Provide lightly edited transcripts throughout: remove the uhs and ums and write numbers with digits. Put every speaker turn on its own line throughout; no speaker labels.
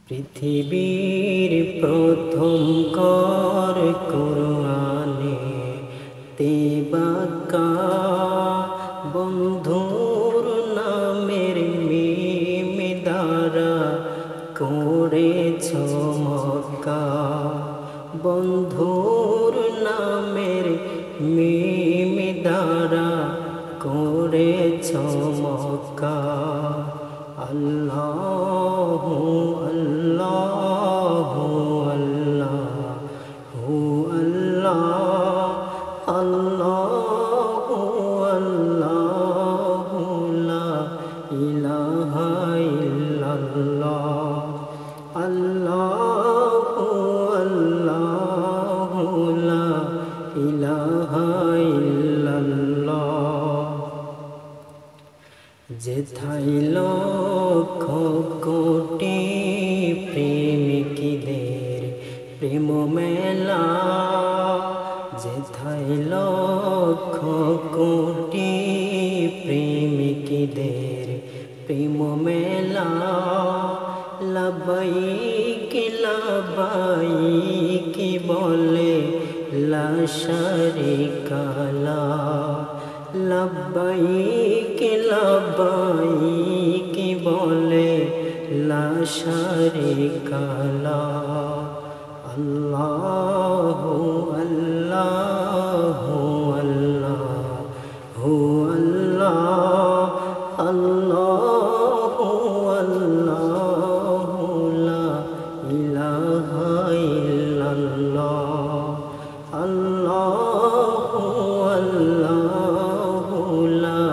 পৃথিবীর প্রথম কর কুরআনে তেবাকা বন্ধুর নামের মিম দ্বারা করেছ মক্কা। বন্ধুর নামের মিম দ্বারা করেছ মক্কা। আল্লাহু আল্লাহু আল্লাহু আল্লাহ আল্লাহু আল্লাহু লা ইলাহা ইল্লাল্লাহ। আল্লাহু আল্লাহু লা ইলাহা ইল্লাল্লাহ। যেথায় লক্ষ কোটি প্রেমিকদের প্রেম মেলা, যেথায় লক্ষ কোটি প্রেমিকদের প্রেম মেলা। লাব্বাইক লাব্বাইক বলে লা শারীকা লাহ। লাব্বাইক লাব্বাইক বলে লা শারীকা লাহ। আল্লাহু আল্লাহু আল্লাহু আল্লাহ আল্লাহু আল্লাহু লা ইলাহা ইল্লাল্লাহ। আল্লাহু আল্লাহু লা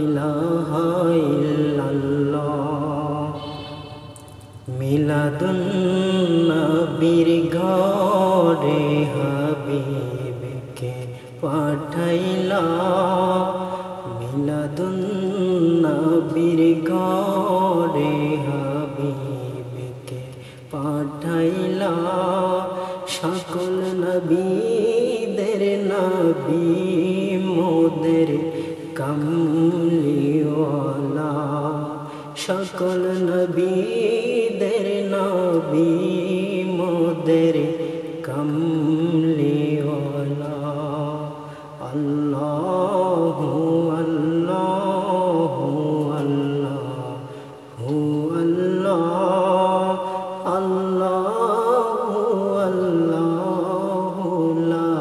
ইলাহা ইল্লাল্লাহ। মিলাদুন নবীর ঘরে হাবিবকে পাঠাইলা। মিলাদুন নবীর ঘরে হাবিবকে পাঠাইলা। সকল নবীদের নবী মোদের কামলিওয়ালা। সকল নবীদের নবী মোদের কামলিওয়ালা। আল্লাহু আল্লাহু আল্লাহু আল্লাহ আল্লাহু আল্লাহু লা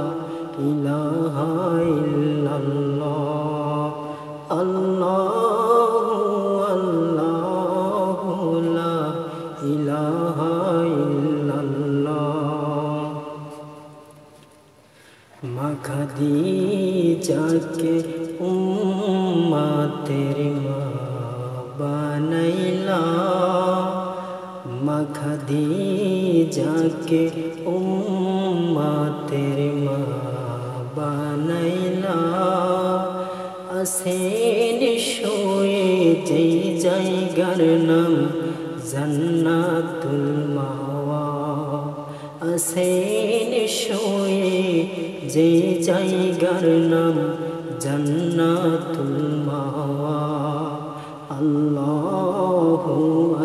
ইলাহা ইল্লাল্লাহ। আল্লাহু আল্লাহু লা ইলাহা ইল্লাল্লাহ। মা খাদিজাকে উম্মতের মা বানাইলা। মা খাদিজাকে উম্মতের মা বানাইলা। আসেন শুয়ে যেই জায়গার নাম জান্নাতুল মাওয়া। আসেন শুয়ে যেই জায়গার নাম জান্নাতুল মাওয়া। আল্লাহু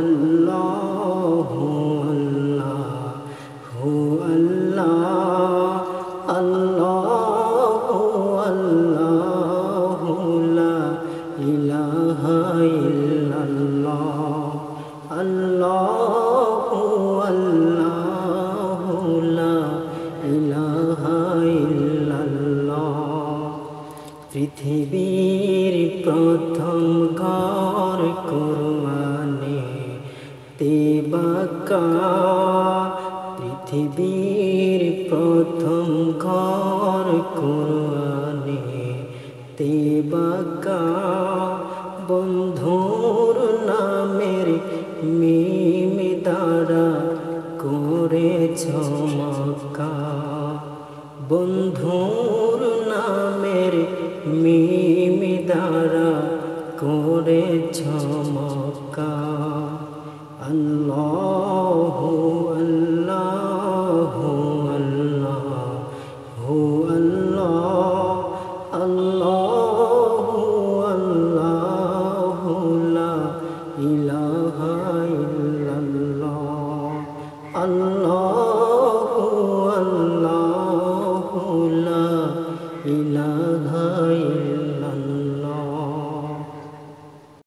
আল্লাহু আল্লাহু আল্লাহ আল্লাহু আল্লাহু লা ইলাহা ইল্লাল্লাহ। আল্লাহু আল্লাহু লা ইলাহা ইল্লাল্লাহ। পৃথিবীর প্রথম ঘর কুরআনে তেবাকা। পৃথিবীর প্রথম ঘর কুরআনে তেবাকা। বন্ধুর নামের মিম দ্বারা করেছ মক্কা। বন্ধুর নামের মিম দ্বারা করেছ মক্কা। আল্লাহু আল্লাহু আল্লাহু আল্লাহ আল্লাহু আল্লাহু লা ইলাহা ইল্লাল্লাহ। আল্লাহ